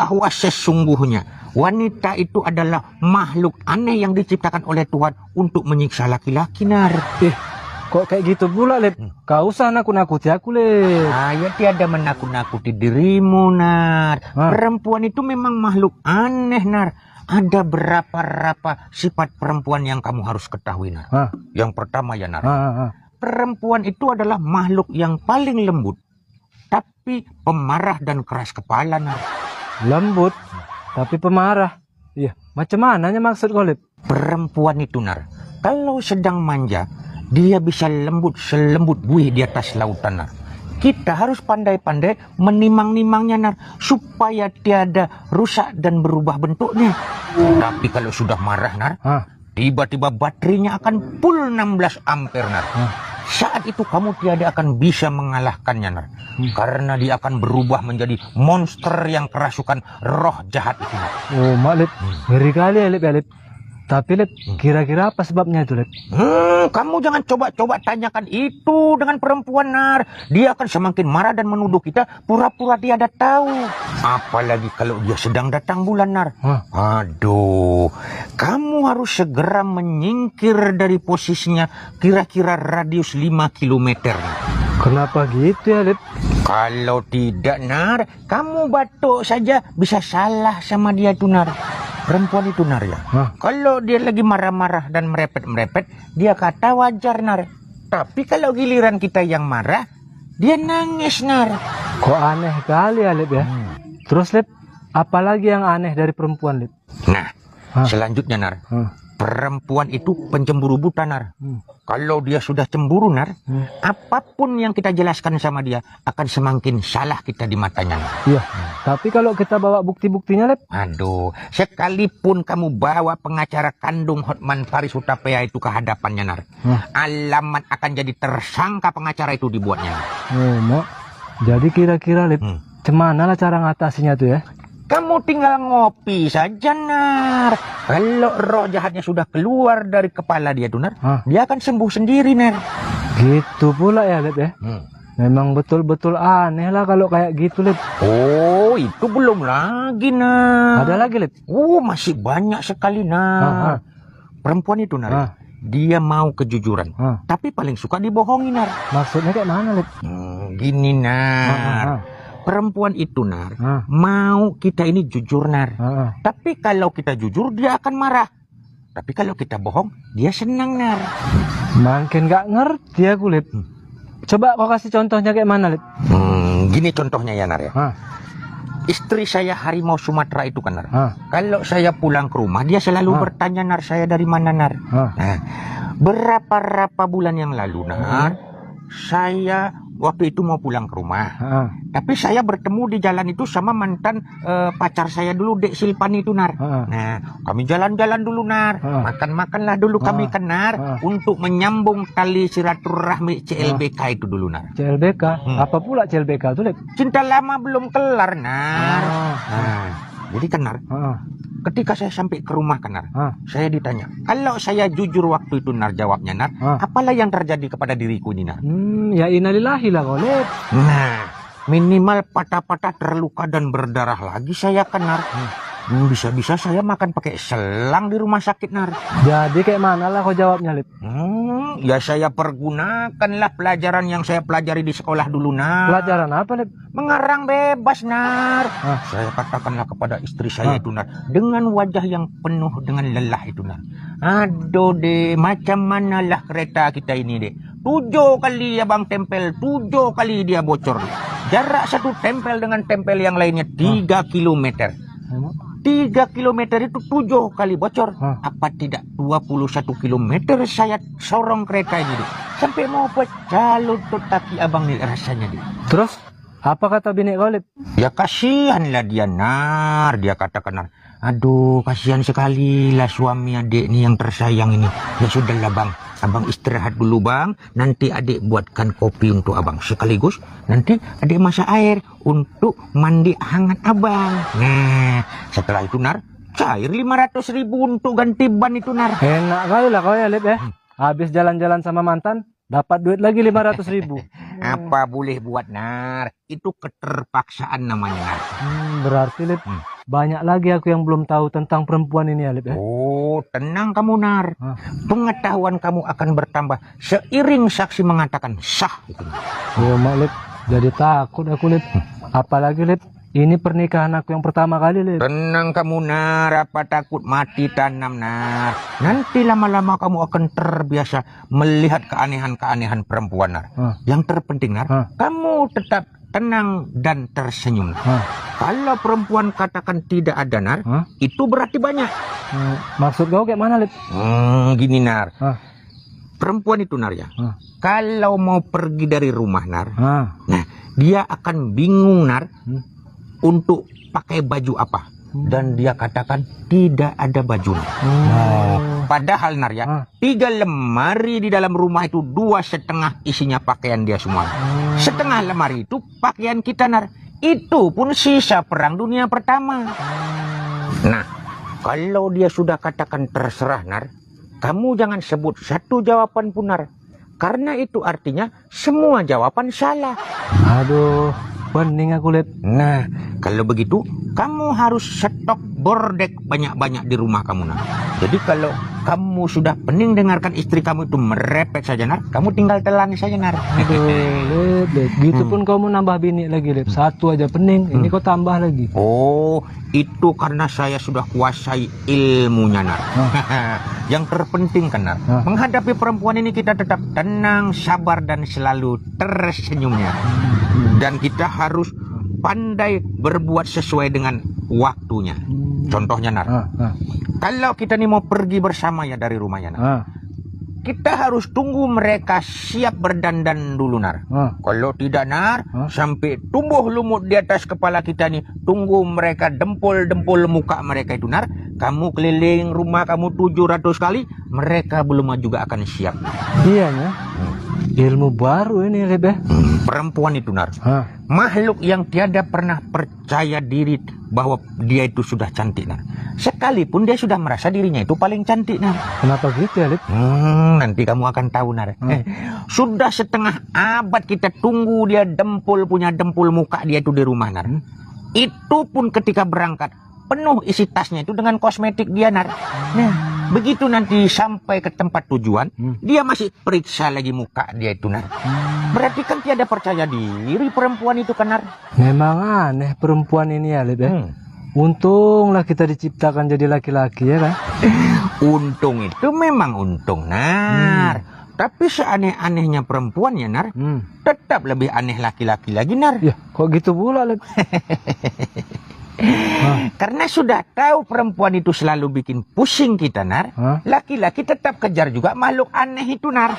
bahwa sesungguhnya wanita itu adalah makhluk aneh yang diciptakan oleh Tuhan untuk menyiksa laki-laki, Nar. Kok kayak gitu pula, Lip? Kau usah nakut-nakuti aku, Lip. Ya tiada menakut-nakuti dirimu, Nar. Perempuan itu memang makhluk aneh, Nar. Ada berapa sifat perempuan yang kamu harus ketahui, Nar. Yang pertama ya, Nar. Perempuan itu adalah makhluk yang paling lembut, tapi pemarah dan keras kepala, Nar. Lembut, tapi pemarah. Iya, macam mananya maksud kau, Lip? Perempuan itu, Nar, kalau sedang manja, dia bisa lembut selembut buih di atas lautan, Nar. Kita harus pandai-pandai menimang-nimangnya, Nar, supaya tiada rusak dan berubah bentuknya. Tapi kalau sudah marah, Nar, tiba-tiba baterainya akan full 16 ampere, Nar. Saat itu kamu tiada akan bisa mengalahkannya, Nar. Karena dia akan berubah menjadi monster yang kerasukan roh jahat itu, Nar. Oh, Mak, Lip. Ngeri kali ya, Lip, ya, Lip. Tapi, Lip, kira-kira apa sebabnya itu, Lip? Kamu jangan coba-coba tanyakan itu dengan perempuan, Nar. Dia akan semakin marah dan menuduh kita pura-pura tiada tahu. Apalagi kalau dia sedang datang bulan, Nar. Aduh, kamu harus segera menyingkir dari posisinya kira-kira radius 5 km. Kenapa gitu ya, Lip? Kalau tidak, Nar, kamu batuk saja bisa salah sama dia tuh, Nar. Perempuan itu, Nar, ya. Kalau dia lagi marah-marah dan merepet-merepet, dia kata wajar, Nar. Tapi kalau giliran kita yang marah, dia nangis, Nar. Kok aneh kali ya, Lip, ya? Terus, Lip, apalagi yang aneh dari perempuan, Lip? Nah, selanjutnya, Nar. Perempuan itu pencemburu buta, Nar. Kalau dia sudah cemburu, Nar, apapun yang kita jelaskan sama dia akan semakin salah kita di matanya, Nar. Iya, tapi kalau kita bawa bukti-buktinya, Lip? Aduh, sekalipun kamu bawa pengacara kandung Hotman Paris Hutapea itu ke hadapannya, Nar, alamat akan jadi tersangka pengacara itu dibuatnya, Nar. Oh, Mak. Jadi kira-kira, Lip, cemana lah cara ngatasinya tuh ya? Kamu tinggal ngopi saja, Nar. Kalau roh jahatnya sudah keluar dari kepala dia tuh, Nar, dia akan sembuh sendiri, Nar. Gitu pula ya, Lip, ya? Memang betul-betul aneh lah kalau kayak gitu, Lip. Oh, itu belum lagi, Nar. Ada lagi, Lip? Masih banyak sekali, Nar. Perempuan itu, Nar, dia mau kejujuran, tapi paling suka dibohongi, Nar. Maksudnya kayak mana, Lip? Gini, Nar. Perempuan itu, Nar, mau kita ini jujur, Nar. Tapi kalau kita jujur, dia akan marah. Tapi kalau kita bohong, dia senang, Nar. Makin gak ngerti aku, Lip. Coba kau kasih contohnya kayak mana, Lip? Gini contohnya ya, Nar, ya. Istri saya harimau Sumatera itu kan, Nar. Kalau saya pulang ke rumah, dia selalu bertanya, Nar, saya dari mana, Nar. Nah, berapa bulan yang lalu, Nar, saya waktu itu mau pulang ke rumah. Tapi saya bertemu di jalan itu sama mantan pacar saya dulu, Dek Silpan itu, Nar. Nah, kami jalan-jalan dulu, Nar. Makan-makanlah dulu kami kan, Nar. Untuk menyambung tali silaturahmi CLBK itu dulu, Nar. CLBK? Apa pula CLBK itu, Lip? Cinta lama belum kelar, Nar. Nah, jadi kan, Nar, ketika saya sampai ke rumah kan, Nar, saya ditanya, kalau saya jujur waktu itu, Nar, jawabnya, Nar, apalah yang terjadi kepada diriku ini, Nar? Ya innalillahi lah kau, Lip. Nah, minimal patah-patah terluka dan berdarah lagi saya kan, Nar. Bisa-bisa saya makan pakai selang di rumah sakit, Nar. Jadi kayak mana lah kau jawabnya, Lip? Ya saya pergunakanlah pelajaran yang saya pelajari di sekolah dulu, Nar. Pelajaran apa, Lip? Mengarang bebas, Nar. Saya katakanlah kepada istri saya itu, Nar, dengan wajah yang penuh dengan lelah itu, Nar. Aduh, Dek, macam manalah kereta kita ini, Dek. 7 kali abang tempel, 7 kali dia bocor. Jarak satu tempel dengan tempel yang lainnya 3 kilometer. 3 kilometer itu 7 kali bocor. Apa tidak 21 kilometer saya sorong kereta ini, Dek. Sampai mau pecah lutut kaki abang nih rasanya, Dek. Terus apa kata bini kau, Lip? Ya kasihanlah dia, Nar. Dia katakan, Nar, aduh kasihan sekali lah suami adik nih yang tersayang ini. Ya sudahlah, Bang, abang istirahat dulu, Bang. Nanti adik buatkan kopi untuk abang. Sekaligus nanti adik masak air untuk mandi hangat abang. Nah, setelah itu, Nar, cair 500.000 untuk ganti ban itu, Nar. Enak kali lah kau ya, Lip, ya. Habis jalan-jalan sama mantan, dapat duit lagi 500.000. Apa boleh buat, Nar? Itu keterpaksaan namanya, Nar. Berarti, Lip, banyak lagi aku yang belum tahu tentang perempuan ini Alip ya. Oh, tenang kamu Nar. Pengetahuan kamu akan bertambah seiring saksi mengatakan sah itu. Oh mak Lip, jadi takut aku Lip. Apalagi Lip, ini pernikahan aku yang pertama kali Lip. Tenang kamu Nar, apa takut mati tanam Nar. Nanti lama-lama kamu akan terbiasa melihat keanehan-keanehan perempuan Nar. Yang terpenting Nar, kamu tetap tenang dan tersenyum. Kalau perempuan katakan tidak ada Nar, itu berarti banyak. Maksud kau kayak mana Lip? Gini Nar, perempuan itu Nar ya, kalau mau pergi dari rumah Nar, nah dia akan bingung Nar untuk pakai baju apa. Dan dia katakan tidak ada baju. Padahal Nar ya, 3 lemari di dalam rumah itu 2,5 isinya pakaian dia semua. Setengah lemari itu pakaian kita Nar. Itu pun sisa perang dunia pertama. Nah, kalau dia sudah katakan terserah Nar, kamu jangan sebut satu jawaban pun Nar. Karena itu artinya semua jawaban salah. Aduh, pening aku Lip. Nah, kalau begitu kamu harus stok bordek banyak-banyak di rumah kamu Nar. Jadi kalau kamu sudah pening dengarkan istri kamu itu merepet saja Nar, kamu tinggal telan saja Nar. Aduh Lip, gitu pun kamu nambah bini lagi Lip. Satu aja pening, ini kau tambah lagi. Oh, itu karena saya sudah kuasai ilmunya Nar. Yang terpenting kan Nar, menghadapi perempuan ini kita tetap tenang, sabar dan selalu tersenyumnya. Dan kita harus pandai berbuat sesuai dengan waktunya. Contohnya Nar, kalau kita nih mau pergi bersama ya dari rumahnya Nar, kita harus tunggu mereka siap berdandan dulu Nar. Kalau tidak Nar, sampai tumbuh lumut di atas kepala kita nih, tunggu mereka dempul-dempul muka mereka itu Nar. Kamu keliling rumah kamu 700 kali, mereka belum juga akan siap. Iya ya. Ilmu baru ini Lip ya. Perempuan itu Nar, makhluk yang tiada pernah percaya diri bahwa dia itu sudah cantik Nar. Sekalipun dia sudah merasa dirinya itu paling cantik Nar. Kenapa gitu ya Lip? Nanti kamu akan tahu Nar. Sudah setengah abad kita tunggu dia punya dempul muka dia itu di rumah Nar. Itu pun ketika berangkat penuh isi tasnya itu dengan kosmetik dia Nar. Nah, begitu nanti sampai ke tempat tujuan, dia masih periksa lagi muka dia itu Nar. Berarti kan tiada percaya diri perempuan itu kan Nar. Memang aneh perempuan ini ya Lip ya. Untunglah kita diciptakan jadi laki-laki ya kan. Untung itu memang untung Nar. Tapi seaneh-anehnya perempuan ya Nar, tetap lebih aneh laki-laki lagi Nar. Ya, kok gitu pula Lip? Karena sudah tahu perempuan itu selalu bikin pusing kita Nar, laki-laki tetap kejar juga makhluk aneh itu Nar.